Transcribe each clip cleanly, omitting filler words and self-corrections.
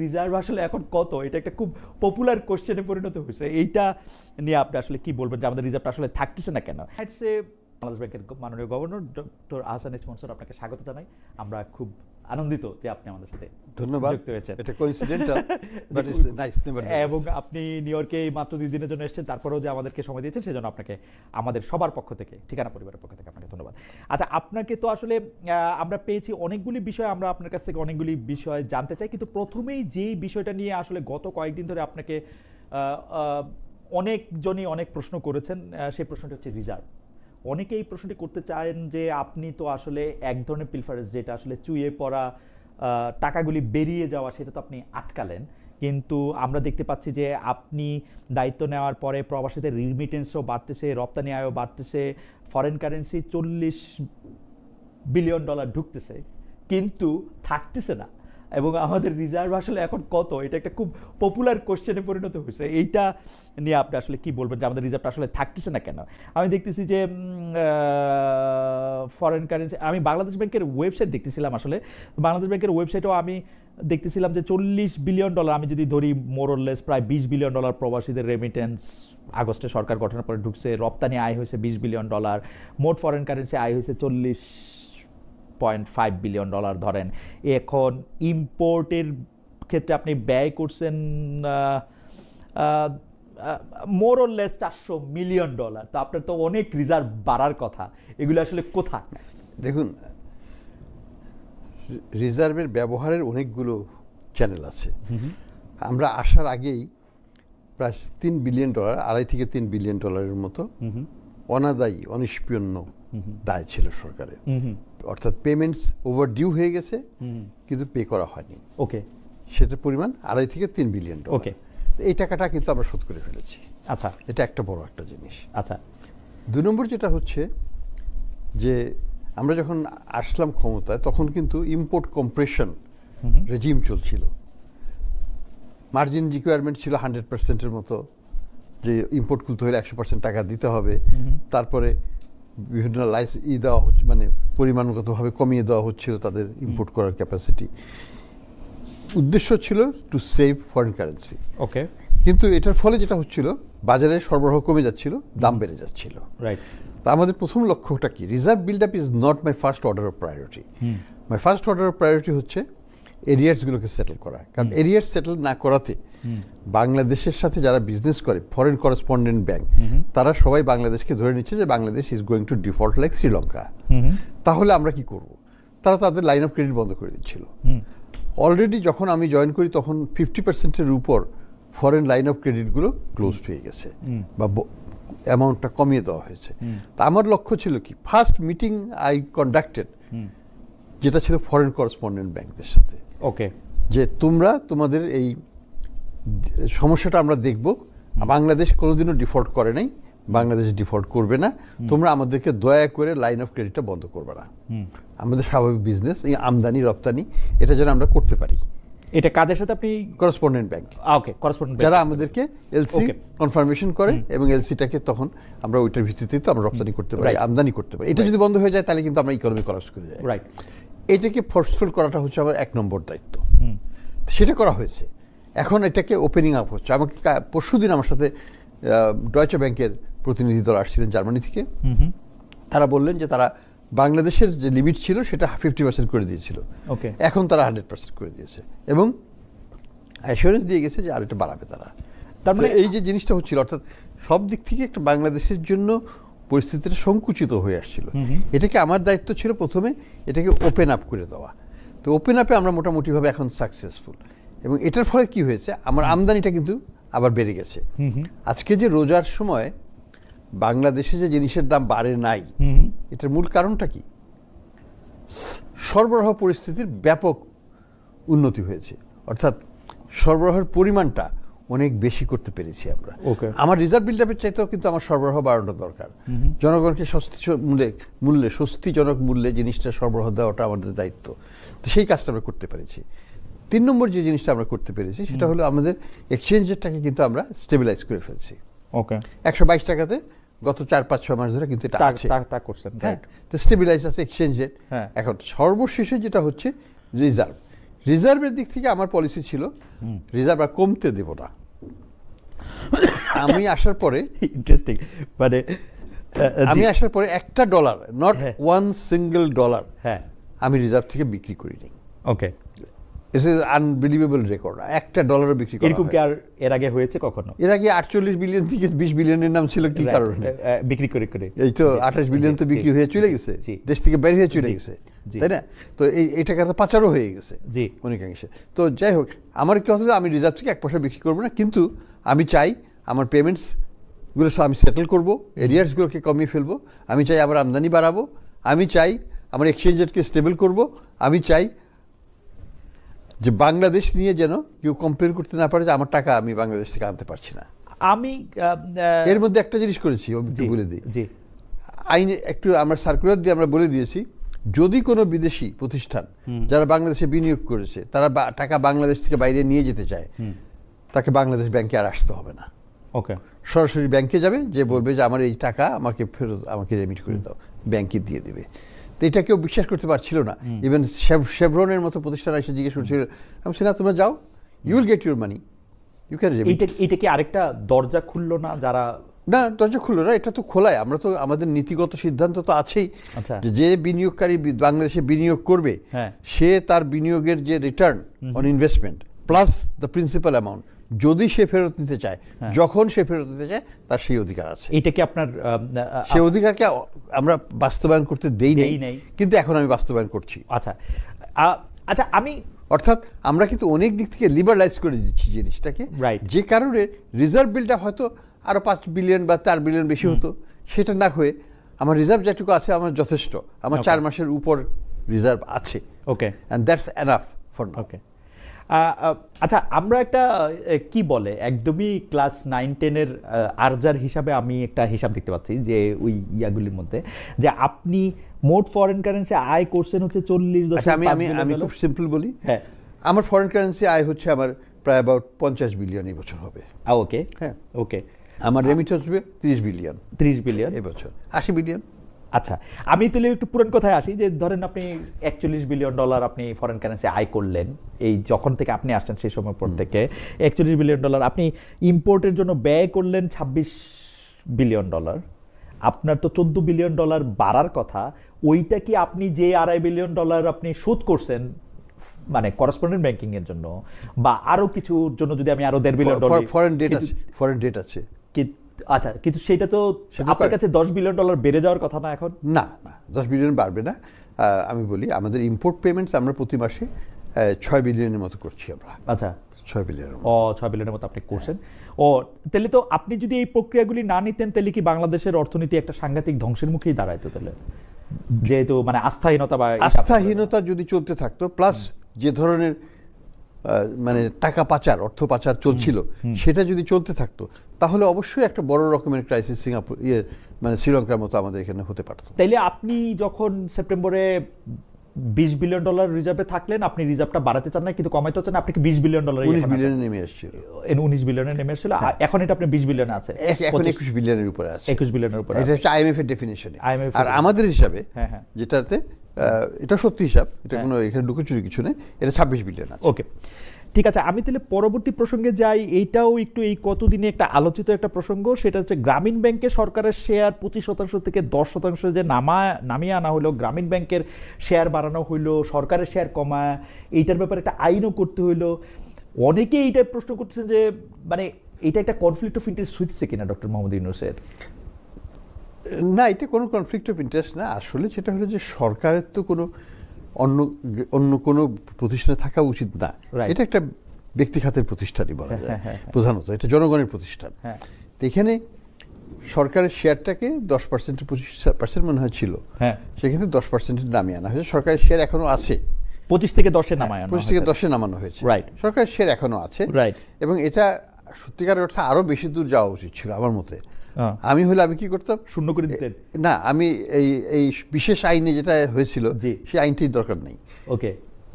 Reserve আসলে এখন কত, এটা একটা খুব পপুলার কোশ্চেনে পরিণত হয়েছে। এইটা নিয়ে আপনি আসলে কি বলবেন যে আমাদের রিজার্ভটা আসলে থাকতেছে না কেন? বাংলাদেশ ব্যাংকের মাননীয় governor doctor Ahsan S Mansur, আপনাকে স্বাগত জানাই। আমরা খুব আনন্দিত যে আপনি আমাদের সাথে ধন্যবাদ যুক্ত হয়েছেন। এটা কোইন্সিডেন্টাল বাট ইটস নাইস নেভারথেলেস। এবং আপনি নিউ ইয়র্কে মাত্র 2 দিনের জন্য এসেছেন, তারপরেও যে আমাদেরকে সময় দিয়েছেন সেজন্য আপনাকে আমাদের সবার পক্ষ থেকে, ঠিকানা পরিবারের পক্ষ থেকে আপনাকে ধন্যবাদ। আচ্ছা, আপনাকে তো আসলে আমরা পেয়েছি অনেকগুলি বিষয়, আমরা আপনার কাছ থেকে অনেকগুলি বিষয় জানতে চাই, কিন্তু প্রথমেই যেই বিষয়টা নিয়ে আসলে গত কয়েকদিন ধরে আপনাকে অনেকজনই অনেক প্রশ্ন করেছেন, সেই প্রশ্নটি হচ্ছে রিজার্ভ। অনেকে এই প্রশ্নটি করতে চান যে আপনি তো আসলে এক ধরনের পিলফারেজ, যেটা আসলে চুইয়ে পড়া টাকাগুলি বেরিয়ে যাওয়া, সেটা তো আপনি আটকালেন, কিন্তু আমরা দেখতে পাচ্ছি যে আপনি দায়িত্ব নেওয়ার পরে প্রবাসীদের রিমিটেন্সও বাড়তেছে, রপ্তানি আয়ও বাড়তেছে, ফরেন কারেন্সি $40 বিলিয়ন ঢুকতেছে, কিন্তু থাকতেছে না। এবং আমাদের রিজার্ভ আসলে এখন কত, এটা একটা খুব পপুলার কোশ্চেনে পরিণত হয়েছে। এইটা নিয়ে আপনি আসলে কি বলবেন যে আমাদের রিজার্ভটা আসলে থাকতেছে না কেন? আমি দেখতেছি যে ফরেন কারেন্সি, আমি বাংলাদেশ ব্যাংকের ওয়েবসাইট দেখতেছিলাম, আসলে বাংলাদেশ ব্যাংকের ওয়েবসাইটেও আমি দেখতেছিলাম যে $40 বিলিয়ন, আমি যদি ধরি মোরলেস প্রায় $20 বিলিয়ন প্রবাসীদের রেমিটেন্স আগস্টে সরকার গঠনের পরে ঢুকছে, রপ্তানি আয় হয়েছে $20 বিলিয়ন, মোট ফরেন কারেন্সি আয় হয়েছে $40.5 বিলিয়ন ধরেন। এখন ইম্পোর্টের ক্ষেত্রে আপনি ব্যয় করছেন মোরলেস $400 মিলিয়ন। তো আপনার তো অনেক রিজার্ভ বাড়ার কথা, এগুলো আসলে কোথায়? দেখুন, রিজার্ভের ব্যবহারের অনেকগুলো চ্যানেল আছে। আমরা আসার আগেই প্রায় $3 বিলিয়ন, $2.5 থেকে $3 বিলিয়ন মতো অনাদায়ী অনিষ্পন্ন দায় ছিল সরকারের। অর্থাৎ পেমেন্টস ওভারডিউ হয়ে গেছে কিন্তু পে করা হয়নি। ওকে, সেটার পরিমাণ $2.5 থেকে $3 বিলিয়ন। ওকে, এই টাকাটা কিন্তু আমরা শোধ করে ফেলেছি। আচ্ছা, এটা একটা বড় একটা জিনিস। আচ্ছা, 2 নম্বর যেটা হচ্ছে যে আমরা যখন আসলাম ক্ষমতায়, তখন কিন্তু ইম্পোর্ট কম্প্রেশন রেজিম চলছিল। মার্জিন রিকোয়ারমেন্ট ছিল 100%-এর মতো, যে ইম্পোর্ট খুলতে হলে 100% টাকা দিতে হবে। তারপরে বিভিন্ন দেওয়া হচ্ছে, মানে পরিমাণগতভাবে কমিয়ে দেওয়া হচ্ছিল তাদের ইম্পোর্ট করার ক্যাপাসিটি। উদ্দেশ্য ছিল টু সেভ ফরেন কারেন্সি। ওকে, কিন্তু এটার ফলে যেটা হচ্ছিল, বাজারে সরবরাহ কমে যাচ্ছিল, দাম বেড়ে যাচ্ছিল। রাইট। তা আমাদের প্রথম লক্ষ্যটা কি? Reserve build up is not my first order of priority. My first order of priority হচ্ছে এরিয়ার্সগুলোকে সেটেল করা। কারণ এরিয়ার্স সেটেল না করাতে বাংলাদেশের সাথে যারা বিজনেস করে, ফরেন করেসপন্ডেন্ট ব্যাংক, তারা সবাই বাংলাদেশকে ধরে নিচ্ছে যে Bangladesh is going to default like Sri Lanka. তাহলে আমরা কি করব? তারা তাদের লাইন অফ ক্রেডিট বন্ধ করে দিচ্ছিল। অলরেডি যখন আমি জয়েন করি তখন 50%-এর উপর ফরেন লাইন অফ ক্রেডিটগুলো ক্লোজড হয়ে গেছে বা অ্যামাউন্টটা কমিয়ে দেওয়া হয়েছে। তা আমার লক্ষ্য ছিল কি, ফার্স্ট মিটিং আই কন্ডাক্টেড, যেটা ছিল ফরেন করেসপন্ডেন্ট ব্যাংকদের সাথে। ওকে, যে তোমরা তোমাদের এই সমস্যাটা আমরা দেখব, বাংলাদেশ কোনোদিনও ডিফল্ট করে নাই, বাংলাদেশ ডিফল্ট করবে না, তোমরা আমাদেরকে দয়া করে লাইন অফ ক্রেডিটটা বন্ধ করবে না। আমাদের স্বাভাবিক বিজনেস, এই আমদানি রপ্তানি, এটা যেন আমরা করতে পারি। এটা কাদের সাথে আপনি? Correspondent bank. ওকে, করেসপন্ডেন্ট যারা আমাদেরকে এলসি কনফার্মেশন করে, এবং এলসিটাকে তখন আমরা ওইটার ভিত্তিতেই তো আমরা রপ্তানি করতে পারি, আমদানি করতে পারি। এটা যদি বন্ধ হয়ে যায় তাহলে কিন্তু আমরা ইকোনমি কলাপস করে যাই। রাইট। এটাকে ফোর্সফুল করাটা হচ্ছে আমার 1 নম্বর দায়িত্ব। সেটা করা হয়েছে। এখন এটাকে ওপেনিং আপ হচ্ছে। আমাকে পরশুদিন আমার সাথে ডয়েচে ব্যাংকের প্রতিনিধি দল আসছিলেন জার্মানি থেকে। তারা বললেন যে তারা বাংলাদেশের যে লিমিট ছিল সেটা 50% করে দিয়েছিল, এখন তারা 100% করে দিয়েছে, এবং অ্যাসিওরেন্স দিয়ে গেছে যে আর এটা বাড়াবে তারা। তার মানে এই যে জিনিসটা হচ্ছিল, অর্থাৎ সব দিক থেকে একটা বাংলাদেশের জন্য পরিস্থিতিটা সংকুচিত হয়ে আসছিল। এটাকে আমার দায়িত্ব ছিল প্রথমে এটাকে ওপেন আপ করে দেওয়া। তো ওপেন আপে আমরা মোটামুটিভাবে এখন সাকসেসফুল, এবং এটার ফলে কি হয়েছে, আমার আমদানিটা কিন্তু আবার বেড়ে গেছে। আজকে যে রোজার সময় বাংলাদেশে যে জিনিসের দাম বাড়ে নাই, এটার মূল কারণটা কি? সরবরাহ পরিস্থিতির ব্যাপক উন্নতি হয়েছে, অর্থাৎ সরবরাহের পরিমাণটা অনেক বেশি করতে পেরেছি আমরা। আমার রিজার্ভ বিল্ড আপের চাইতেও কিন্তু আমার সরবরাহ বাড়ানো দরকার। জনগণকে স্বস্তিজনক মূল্যে জিনিসটা সরবরাহ দেওয়াটা আমাদের দায়িত্ব। তো সেই কাজটা আমরা করতে পেরেছি। 3 নম্বর যে জিনিসটা আমরা করতে পেরেছি সেটা হলো আমাদের এক্সচেঞ্জ রেটটাকে কিন্তু আমরা স্টেবিলাইজ করে ফেলছি। 122 টাকাতে গত 4-5-6 মাস ধরে কিন্তু এটা আছে, তো স্টেবিলাইজ আছে এক্সচেঞ্জ রেট। এখন সর্বশেষে যেটা হচ্ছে রিজার্ভ, রিজার্ভের দিক থেকে আমার পলিসি ছিল রিজার্ভ আর কমতে দেব না। আমি আসার পরে ইন্টারেস্টিং, মানে আমি আসার পরে একটা dollar, not one single dollar হ্যাঁ আমি রিজার্ভ থেকে বিক্রি করিনি। ওকে, ইটস ইজ আনবিলিভেবল রেকর্ড। একটা ডলারও বিক্রি করা এরকম কি হয়নি। আর এর আগে হয়েছে কখনো? এর আগে 48 বিলিয়ন থেকে 20 বিলিয়নের নাম ছিল কি কারণে? বিক্রি করে করে এই তো 28 বিলিয়ন তো বিক্রি হয়ে চলে গেছে, দেশ থেকে বের হয়ে চলে গেছে, তাই না? তো এই টাকাটা পাচারও হয়ে গেছে জি অনেকাংশে। তো যাই হোক, আমার কি হতো, আমি রিজার্ভ থেকে 1 পয়সা বিক্রি করবো না, কিন্তু আমি চাই আমার পেমেন্টসগুলো সব আমি সেটেল করবো, এরিয়ার্সগুলোকে কমিয়ে ফেলবো, আমি চাই আমার আমদানি বাড়াবো, আমি চাই আমার এক্সচেঞ্জ রেটকে স্টেবল করবো, আমি চাই যে বাংলাদেশ নিয়ে যেন কেউ কমপ্লেন করতে না পারে যে আমার টাকা আমি বাংলাদেশ থেকে আনতে পারছি না। আমি এর মধ্যে একটা জিনিস করেছি, একটু বলে দিই। জি আইনে একটু আমরা সার্কুলার দিয়ে আমরা বলে দিয়েছি, যদি কোনো বিদেশি প্রতিষ্ঠান যারা বাংলাদেশে বিনিয়োগ করেছে তারা টাকা বাংলাদেশ থেকে বাইরে নিয়ে যেতে চায়, তাকে বাংলাদেশ ব্যাংকে আর আসতে হবে না। ওকে, সরাসরি ব্যাংকে যাবে, যে বলবে যে আমার এই টাকা আমাকে ফেরত, আমাকে রেমিট করে দাও, ব্যাংকে দিয়ে দেবে। তো এটা কেউ বিশ্বাস করতে পারছিল না। ইভেন শেভরনের মতো প্রতিষ্ঠান এসে জিজ্ঞেস করছিল, আমি বলছি না, তোমরা যাও, you will get your money, you can remit. এইটা কি আরেকটা দরজা খুললো না? যারা না, দরজা খুললো না, এটা তো খোলায়। আমরা তো আমাদের নীতিগত সিদ্ধান্ত তো আছেই যে বিনিয়োগকারী বাংলাদেশে বিনিয়োগ করবে, সে তার বিনিয়োগের যে return on investment plus the principal amount যদি সে ফেরত নিতে চায়, যখন সে ফেরত নিতে চায়, তার সেই অধিকার আছে। এটা কি আপনার সেই অধিকারকে আমরা বাস্তবায়ন করতে দেই নাই, কিন্তু এখন আমি বাস্তবায়ন করছি। আচ্ছা আচ্ছা, আমি অর্থাৎ আমরা কিন্তু অনেক দিক থেকে লিবারালাইজ করে দিচ্ছি জিনিসটাকে, যে কারণে রিজার্ভ বিলটা হয়তো আরো 5 বিলিয়ন বা 4 বিলিয়ন বেশি হতো, সেটা না হয়ে আমার রিজার্ভ যেটুকু আছে আমার যথেষ্ট, আমার 4 মাসের উপর রিজার্ভ আছে। Okay, and that's enough for now. Okay, আচ্ছা, আমরা একটা কি বলে একদমই ক্লাস 9-10-এর আরজার হিসাবে আমি একটা হিসাব দেখতে পাচ্ছি যে ওই ইয়াগুলির মধ্যে যে আপনি মোট ফরেন কারেন্সি আয় করছেন হচ্ছে 40। আচ্ছা, আমি খুব সিম্পল বলি, হ্যাঁ, আমার ফরেন কারেন্সি আয় হচ্ছে আমার প্রায় অ্যাবাউট 50 বিলিয়ন এই বছর হবে। ওকে, হ্যাঁ, ওকে, আমার রেমিটেন্স হবে 30 বিলিয়ন এই বছর, 80 বিলিয়ন। আচ্ছা, আমি তাহলে একটু পুরান কথায় আসি যে ধরেন আপনি 41 বিলিয়ন ডলার আপনি ফরেন কারেন্সি আয় করলেন এই যখন থেকে আপনি আসছেন সেই সময় পর থেকে 41 বিলিয়ন ডলার আপনি ইম্পোর্টের জন্য ব্যয় করলেন 26 বিলিয়ন ডলার, আপনার তো 14 বিলিয়ন ডলার বাড়ার কথা। ওইটা কি আপনি যে 2.5 বিলিয়ন ডলার আপনি শোধ করছেন মানে করেসপন্ডেন্ট ব্যাংকিং এর জন্য বা আরো কিছুর জন্য, যদি আমি আরো 1.5 বিলিয়ন ডলার ফরেন ডেট আছে, আচ্ছা, কিন্তু সেটা তো আপনার কাছে 10 বিলিয়ন ডলার বেড়ে যাওয়ার কথা না এখন? না, 10 বিলিয়ন বাড়বে না। আমি বলি আমাদের ইম্পোর্ট পেমেন্টস আমরা প্রতি মাসে 6 বিলিয়নের মতো করছি আমরা। আচ্ছা, 6 বিলিয়ন 6 বিলিয়নের মতো আপনি করছেন। তাহলে তো আপনি যদি এই প্রক্রিয়াগুলি না নিতেন তাহলে কি বাংলাদেশের অর্থনীতি একটা সাংঘাতিক ধ্বংসের মুখেই দাঁড়াইতো? তাহলে যেহেতু মানে আস্থাহীনতা যদি চলতে থাকতো, প্লাস যে ধরনের মানে টাকা পাচার, অর্থ পাচার চলছিল, সেটা যদি চলতে থাকতো, তাহলে অবশ্যই একটা বড় রকমের ক্রাইসিস সিঙ্গাপুর মানে শ্রীলঙ্কার মতো আমাদের এখানে হতে পারত। তাইলে আপনি যখন সেপ্টেম্বরে 20 বিলিয়ন ডলার রিজার্ভে থাকলেন, আপনি রিজার্ভটা বাড়াতে চান না কিন্তু কমাইতে চান, আপনি কি 20 বিলিয়ন ডলার 19 বিলিয়নে নেমে আসছিল, 19 বিলিয়নে নেমে আসছিল, এখন এটা আপনি 20 বিলিয়নে আছে, এখন 21 বিলিয়নের উপরে আছে, 21 বিলিয়নের উপরে। এটা হচ্ছে আইএমএফ এর ডেফিনিশনে। আর আমাদের হিসাবে যেটাতে এটা সত্যি হিসাব, এটা কোনো এখানে লুকোচুরি কিছু নেই, এটা 26 বিলিয়ন আছে। ওকে, ঠিক আছে, আমি তাহলে পরবর্তী প্রসঙ্গে যাই। এইটাও একটু এই কতদিনে একটা আলোচিত একটা প্রসঙ্গ, সেটা হচ্ছে গ্রামীণ ব্যাংকে সরকারের শেয়ার 25% থেকে 10% যে নামিয়ে আনা হলো, গ্রামীণ ব্যাংকের শেয়ার বাড়ানো হইলো, সরকারের শেয়ার কমায়, এইটার ব্যাপারে একটা আইনও করতে হইলো। অনেকে এইটা প্রশ্ন করতেছেন যে মানে এটা একটা কনফ্লিক্ট অফ ইন্টারেস্ট হচ্ছে কিনা ডক্টর মোহাম্মদ ইউনূসের? না, এটা কোনো কনফ্লিক্ট অফ ইন্টারেস্ট না। আসলে সেটা হলো যে সরকারের তো কোনো অন্য কোনো প্রতিষ্ঠানে থাকা উচিত না, এটা একটা ব্যক্তি খাতের প্রতিষ্ঠানই বলা যায় প্রধানত, এটা জনগণের প্রতিষ্ঠান। তো এখানে সরকারের শেয়ারটাকে 10% 25% মনে হয় ছিল, সেক্ষেত্রে 10% নামিয়ে আনা হয়েছে। সরকারের শেয়ার এখনো আছে, 25 থেকে 10-এ নামানো, 25 থেকে 10-এ নামানো হয়েছে। সরকারের শেয়ার এখনো আছে, এবং এটা সত্যিকারের অর্থে আরো বেশি দূর যাওয়া উচিত ছিল আমার মতে। আমি হলে আমি কি করতাম, শূন্য করে দিতেন না, আমি এই বিশেষ আইনে যেটা হয়েছিল সেই আইনটির দরকার নেই। ওকে,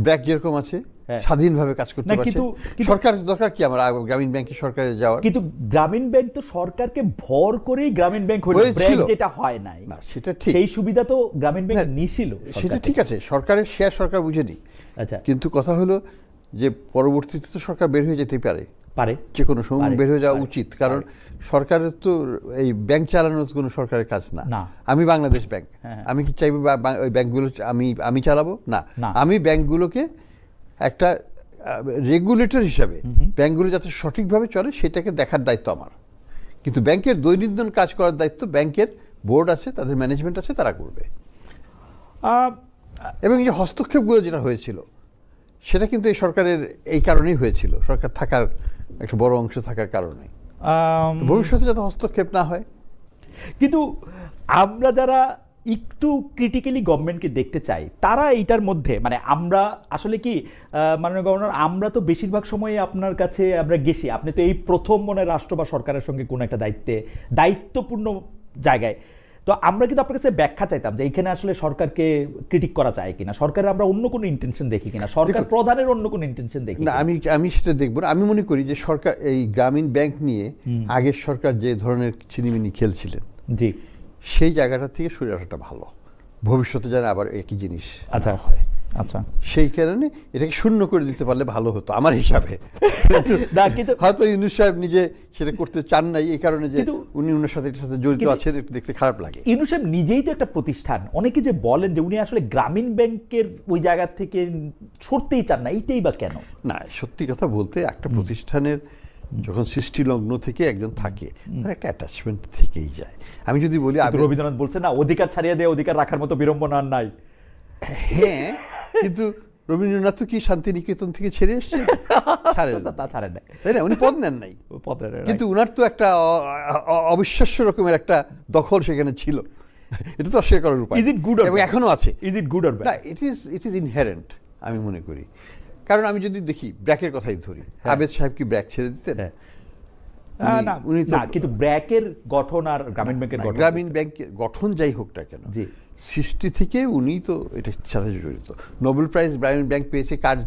ব্র্যাক যেরকম আছে স্বাধীনভাবে কাজ করতে না, পারছে। কিন্তু- সরকার দরকার কি আমার গ্রামীণ ব্যাংকে সরকারে যাওয়ার? কিন্তু গ্রামীণ ব্যাংক তো সরকারকে ভর করেই গ্রামীণ ব্যাংক হলো, হয়েছিল। ব্র্যাক যেটা হয় নাই। না, সেটা ঠিক। সেই সুবিধা তো গ্রামীণ ব্যাংক না, নিছিল সেটা ঠিক আছে, সরকারের শেয়ার সরকার বুঝেনি। আচ্ছা, কিন্তু কথা হলো যে পরবর্তীতে তো সরকার বের হয়ে যেতে পারে, পারে। যে কোনো সময় পারে, বের হয়ে যাওয়া পারে, উচিত, কারণ সরকারের তো এই ব্যাংক চালানোর কোনো সরকারের কাজ না। না। আমি বাংলাদেশ ব্যাংক, হ্যাঁ। আমি কি চাইবো ওই ব্যাংকগুলো আমি চালাবো? না, না। আমি ব্যাংকগুলোকে একটা রেগুলেটর হিসাবে ব্যাংকগুলো যাতে সঠিকভাবে চলে সেটাকে দেখার দায়িত্ব আমার। কিন্তু ব্যাংকের দৈনন্দিন কাজ করার দায়িত্ব ব্যাংকের বোর্ড আছে, তাদের ম্যানেজমেন্ট আছে, তারা করবে। এবং এই যে হস্তক্ষেপগুলো যেটা হয়েছিল সেটা কিন্তু এই সরকারের এই কারণেই হয়েছিল, সরকার থাকার একটা বড় অংশ থাকার কারণে। ভবিষ্যতে যাতে হস্তক্ষেপ না হয়। কিন্তু আমরা যারা একটু ক্রিটিক্যালি গভর্নমেন্টকে দেখতে চাই, তারা এইটার মধ্যে মানে আমরা আসলে কি মাননীয় গভর্নর, আমরা তো বেশিরভাগ সময় আপনার কাছে আমরা গেছি, আপনি তো এই প্রথম মনে হয় রাষ্ট্র বা সরকারের সঙ্গে কোনো একটা দায়িত্বপূর্ণ জায়গায়, তো আমরা কিন্তু আপনার কাছে ব্যাখ্যা চাইতাম যে এইখানে আসলে সরকারকে ক্রিটিক করা যায় কিনা, সরকারের আমরা অন্য কোনো ইন্টেনশন দেখি কিনা, সরকার প্রধানের অন্য কোনো ইন্টেনশন দেখি না, আমি সেটা দেখবো না। আমি মনে করি যে সরকার এই গ্রামীণ ব্যাংক নিয়ে আগের সরকার যে ধরনের ছিনিমিনি খেলছিলেন, জি, সেই জায়গাটা থেকে সরে আসাটা ভালো, ভবিষ্যতে যেন আবার একই জিনিস আচ্ছা না হয়। আচ্ছা, সেই কারণে এটাকে শূন্য করে দিতে পারলে ভালো হতো আমার হিসাবে। না, কিন্তু হয়তো ইউনূস সাহেব নিজে সেটা করতে চান নাই, এই কারণে যে কিন্তু উনি ওনার সাথে এটার সাথে জড়িত কিন্তু- আছেন, একটু দেখতে খারাপ লাগে। ইউনূস সাহেব নিজেই তো একটা প্রতিষ্ঠান, অনেকে যে বলেন যে উনি আসলে গ্রামীণ ব্যাংকের ওই জায়গা থেকে সরতেই চান না, এইটাই বা কেন? না, সত্যি কথা বলতে একটা প্রতিষ্ঠানের যখন সৃষ্টি লগ্ন থেকে একজন থাকে, তার একটা অ্যাটাচমেন্ট থেকেই যায়। আমি যদি বলি কিন্তু রবীন্দ্রনাথ বলছে না, অধিকার ছাড়িয়ে দেয় অধিকার রাখার মতো বিড়ম্বনা আর নাই। হ্যাঁ, কিন্তু রবীন্দ্রনাথ তো কি শান্তিনিকেতন থেকে ছেড়ে এসছে? ছাড়েন না, তা ছাড়েন নাই, তাই না? উনি পদ নেন নাই, কিন্তু উনার তো একটা অবিশ্বাস্য রকমের একটা দখল সেখানে ছিল, এটা তো অস্বীকার করার উপায়। Is it good or এবং bad? এখনো আছে। ইজ ইট গুড অর না, ব্যাড? ইট ইজ ইনহেরেন্ট আমি মনে করি। কারণ আমি যদি দেখি ব্র্যাকের কথাই ধরি, আবেদ সাহেব কি ব্র্যাক ছেড়ে দিতেন? উনি তো না, কিন্তু ব্র্যাকের গঠন আর গ্রামীণ ব্যাংকের গঠন, গ্রামীণ ব্যাংকের গঠন যাই হোক না কেন, জি, সৃষ্টি থেকে উনি তো এটার সাথে জড়িত। নোবেল প্রাইজ গ্রামীণ ব্যাংক পেয়েছে কার